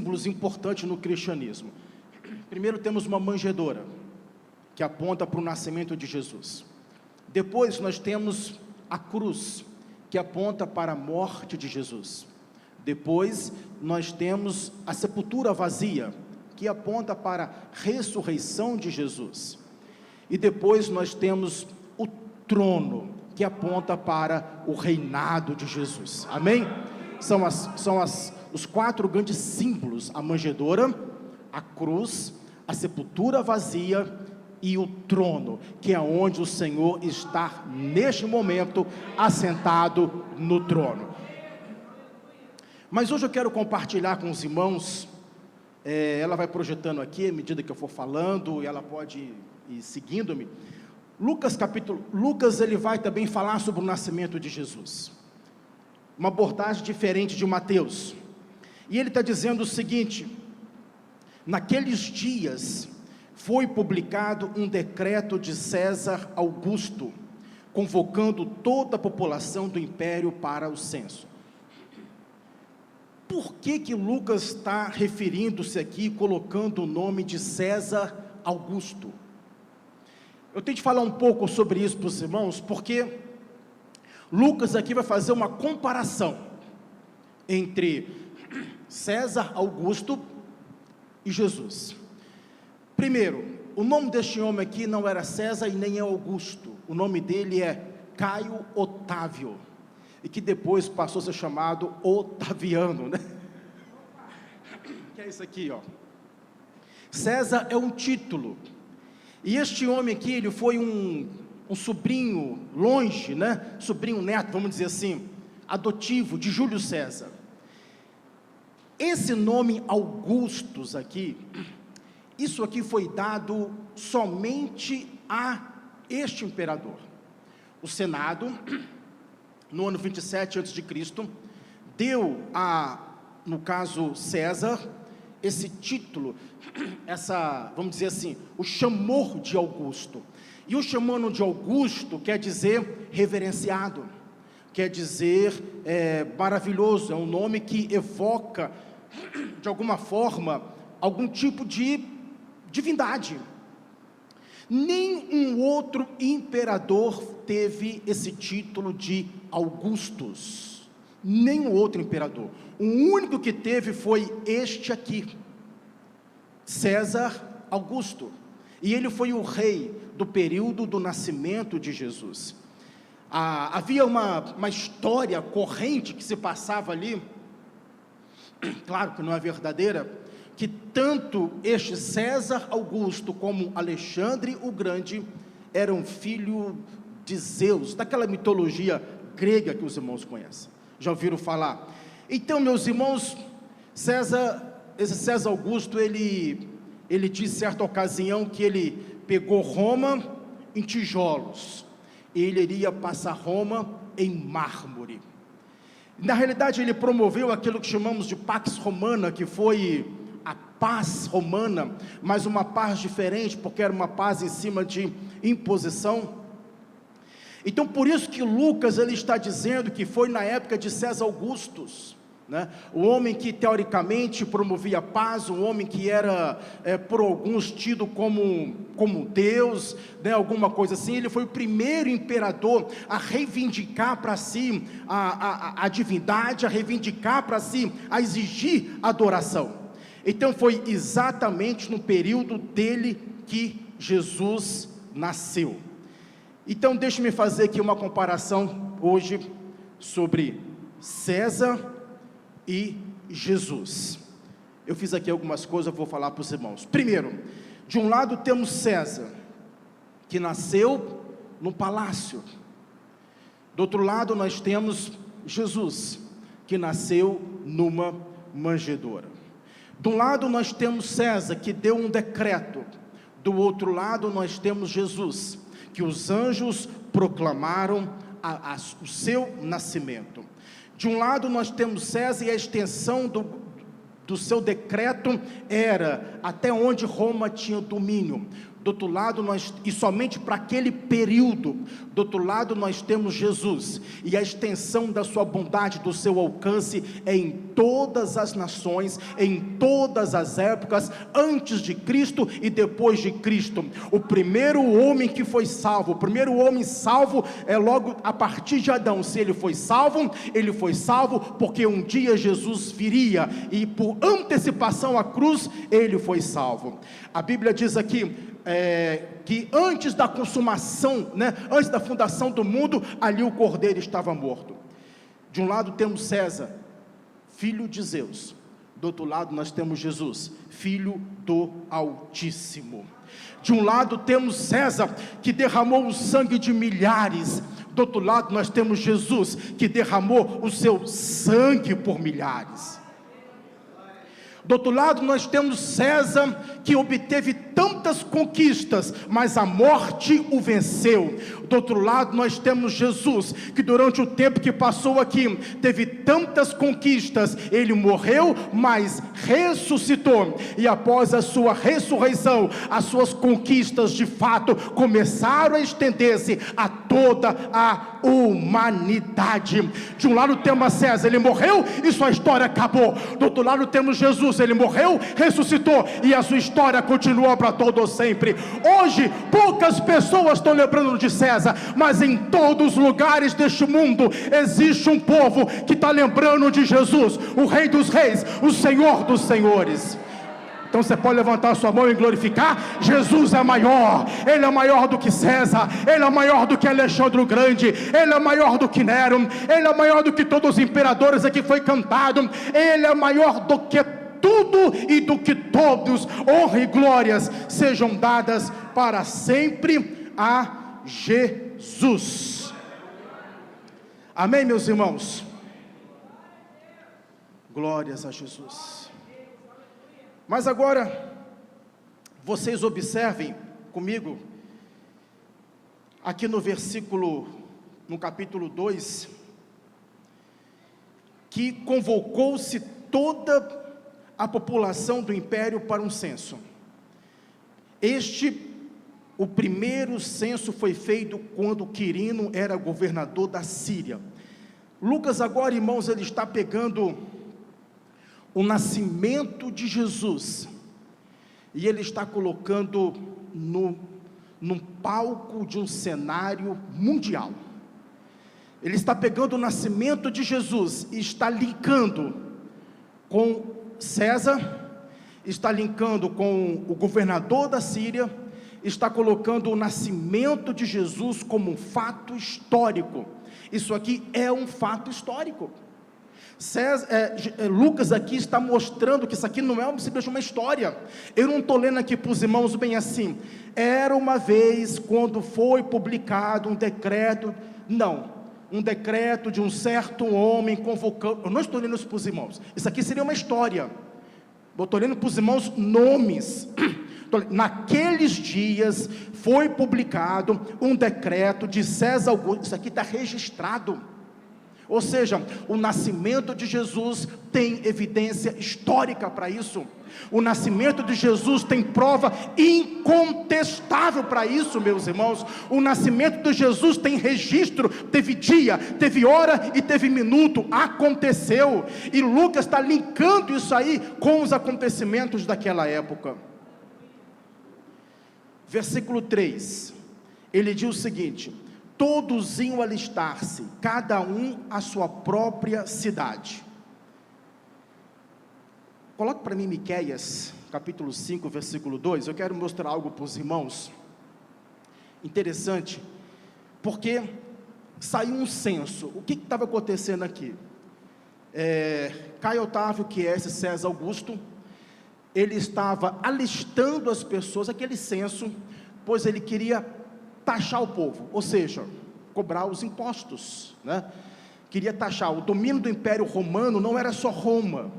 símbolos importantes no cristianismo. Primeiro temos uma manjedoura, que aponta para o nascimento de Jesus. Depois nós temos a cruz, que aponta para a morte de Jesus. Depois nós temos a sepultura vazia, que aponta para a ressurreição de Jesus. E depois nós temos o trono, que aponta para o reinado de Jesus. Amém? São os 4 grandes símbolos: a manjedoura, a cruz, a sepultura vazia e o trono, que é onde o Senhor está neste momento assentado no trono. Mas hoje eu quero compartilhar com os irmãos, ela vai projetando aqui à medida que eu for falando, e ela pode ir seguindo-me. Lucas ele vai também falar sobre o nascimento de Jesus, uma abordagem diferente de Mateus, e ele está dizendo o seguinte: naqueles dias foi publicado um decreto de César Augusto, convocando toda a população do império para o censo. Por que Lucas está referindo-se aqui, colocando o nome de César Augusto? Eu tenho de falar um pouco sobre isso para os irmãos, porque Lucas aqui vai fazer uma comparação entre César Augusto e Jesus. Primeiro, o nome deste homem aqui não era César e nem é Augusto. O nome dele é Caio Otávio, e que depois passou a ser chamado Otaviano, né? Que é isso aqui, ó. César é um título, e este homem aqui, ele foi um sobrinho longe, né? Sobrinho neto, vamos dizer assim, adotivo de Júlio César. Esse nome Augustus aqui, isso aqui foi dado somente a este imperador. O Senado, no ano 27 a.C., deu no caso César, esse título, vamos dizer assim, o chamou de Augusto. E o chamando de Augusto quer dizer reverenciado, quer dizer maravilhoso, é um nome que evoca, de alguma forma, algum tipo de divindade. Nenhum outro imperador teve esse título de Augustus, nenhum outro imperador. O único que teve foi este aqui, César Augusto, e ele foi o rei do período do nascimento de Jesus. Havia uma história corrente que se passava ali, claro que não é verdadeira, que tanto este César Augusto como Alexandre o Grande eram filho de Zeus, daquela mitologia grega que os irmãos conhecem, já ouviram falar? Então, meus irmãos, esse César Augusto, ele disse certa ocasião que ele pegou Roma em tijolos, e ele iria passar Roma em mármore. Na realidade, ele promoveu aquilo que chamamos de Pax Romana, que foi a paz romana, mas uma paz diferente, porque era uma paz em cima de imposição. Então, por isso que Lucas ele está dizendo que foi na época de César Augustus, né? O homem que teoricamente promovia a paz, um homem que era por alguns tido como Deus, né? Alguma coisa assim. Ele foi o primeiro imperador a reivindicar para si a divindade, a reivindicar para si, a exigir adoração. Então foi exatamente no período dele que Jesus nasceu. Então deixe-me fazer aqui uma comparação hoje sobre César e Jesus. Eu fiz aqui algumas coisas, eu vou falar para os irmãos. Primeiro, de um lado temos César, que nasceu no palácio. Do outro lado nós temos Jesus, que nasceu numa manjedoura. De um lado nós temos César, que deu um decreto. Do outro lado nós temos Jesus, que os anjos proclamaram o seu nascimento. De um lado nós temos César, e a extensão do seu decreto era até onde Roma tinha domínio. do outro lado e somente para aquele período, do outro lado nós temos Jesus, e a extensão da sua bondade, do seu alcance, é em todas as nações, em todas as épocas, antes de Cristo e depois de Cristo. O primeiro homem que foi salvo, o primeiro homem salvo é logo a partir de Adão. Se ele foi salvo porque um dia Jesus viria, e por antecipação à cruz, ele foi salvo. A Bíblia diz aqui, que antes da consumação, antes da fundação do mundo, ali o Cordeiro estava morto. De um lado temos César, filho de Zeus, do outro lado nós temos Jesus, filho do Altíssimo. De um lado temos César, que derramou o sangue de milhares, do outro lado nós temos Jesus, que derramou o seu sangue por milhares. Do outro lado nós temos César, que obteve tantas conquistas, mas a morte o venceu. Do outro lado nós temos Jesus, que durante o tempo que passou aqui, teve tantas conquistas, ele morreu, mas ressuscitou, e após a sua ressurreição, as suas conquistas de fato começaram a estender-se a toda a humanidade. De um lado temos César, ele morreu e sua história acabou. Do outro lado temos Jesus, ele morreu, ressuscitou, e a sua história continua para todo sempre. Hoje poucas pessoas estão lembrando de César, mas em todos os lugares deste mundo existe um povo que está lembrando de Jesus, o Rei dos Reis, o Senhor dos Senhores. Então você pode levantar sua mão e glorificar. Jesus é maior, Ele é maior do que César, Ele é maior do que Alexandre o Grande, Ele é maior do que Nero, Ele é maior do que todos os imperadores aqui foi cantado, Ele é maior do que tudo e do que todos. Honra e glórias sejam dadas para sempre a Jesus. Amém, meus irmãos? Glórias a Jesus. Mas agora, vocês observem comigo, aqui no capítulo 2, que convocou-se toda a população do império para um censo. O primeiro censo foi feito quando Quirino era governador da Síria. Lucas agora, irmãos, ele está pegando o nascimento de Jesus, e ele está colocando num palco de um cenário mundial. Ele está pegando o nascimento de Jesus e está linkando com César, está linkando com o governador da Síria, está colocando o nascimento de Jesus como um fato histórico. Isso aqui é um fato histórico. Lucas aqui está mostrando que isso aqui não é simplesmente uma história. Eu não estou lendo aqui para os irmãos bem assim, era uma vez quando foi publicado um decreto, não, um decreto de um certo homem convocando, eu não estou lendo isso para os irmãos, isso aqui seria uma história, eu estou lendo para os irmãos nomes. Naqueles dias foi publicado um decreto de César Augusto, isso aqui está registrado. Ou seja, o nascimento de Jesus tem evidência histórica para isso. O nascimento de Jesus tem prova incontestável para isso, meus irmãos. O nascimento de Jesus tem registro, teve dia, teve hora e teve minuto, aconteceu. E Lucas está linkando isso aí com os acontecimentos daquela época. Versículo 3, ele diz o seguinte: todos iam alistar-se, cada um à sua própria cidade. Coloque para mim Miqueias, capítulo 5, versículo 2, eu quero mostrar algo para os irmãos, interessante, porque saiu um censo. O que estava acontecendo aqui? Caio Otávio, que é esse César Augusto, ele estava alistando as pessoas, aquele censo, pois ele queria taxar o povo, ou seja, cobrar os impostos, queria taxar. O domínio do Império Romano não era só Roma,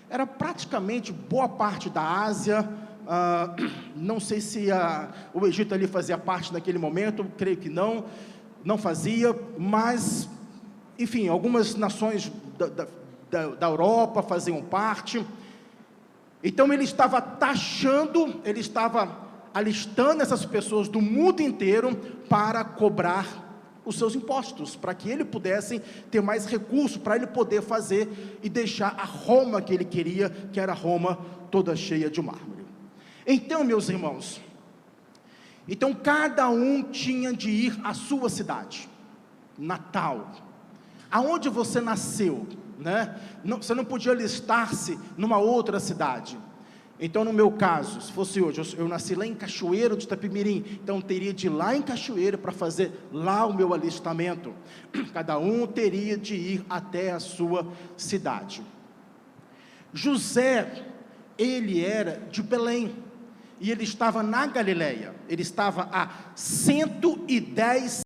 era praticamente boa parte da Ásia, não sei se o Egito ali fazia parte naquele momento, creio que não fazia, mas, enfim, algumas nações da Europa faziam parte. Então ele estava taxando, ele estava alistando essas pessoas do mundo inteiro para cobrar os seus impostos, para que ele pudesse ter mais recursos, para ele poder fazer e deixar a Roma que ele queria, que era Roma toda cheia de mármore. Então, meus irmãos, cada um tinha de ir à sua cidade natal, aonde você nasceu, né? Você não podia alistar-se numa outra cidade. Então, no meu caso, se fosse hoje, eu nasci lá em Cachoeiro de Itapemirim, então teria de ir lá em Cachoeiro para fazer lá o meu alistamento. Cada um teria de ir até a sua cidade. José, ele era de Belém, e ele estava na Galileia, ele estava a 110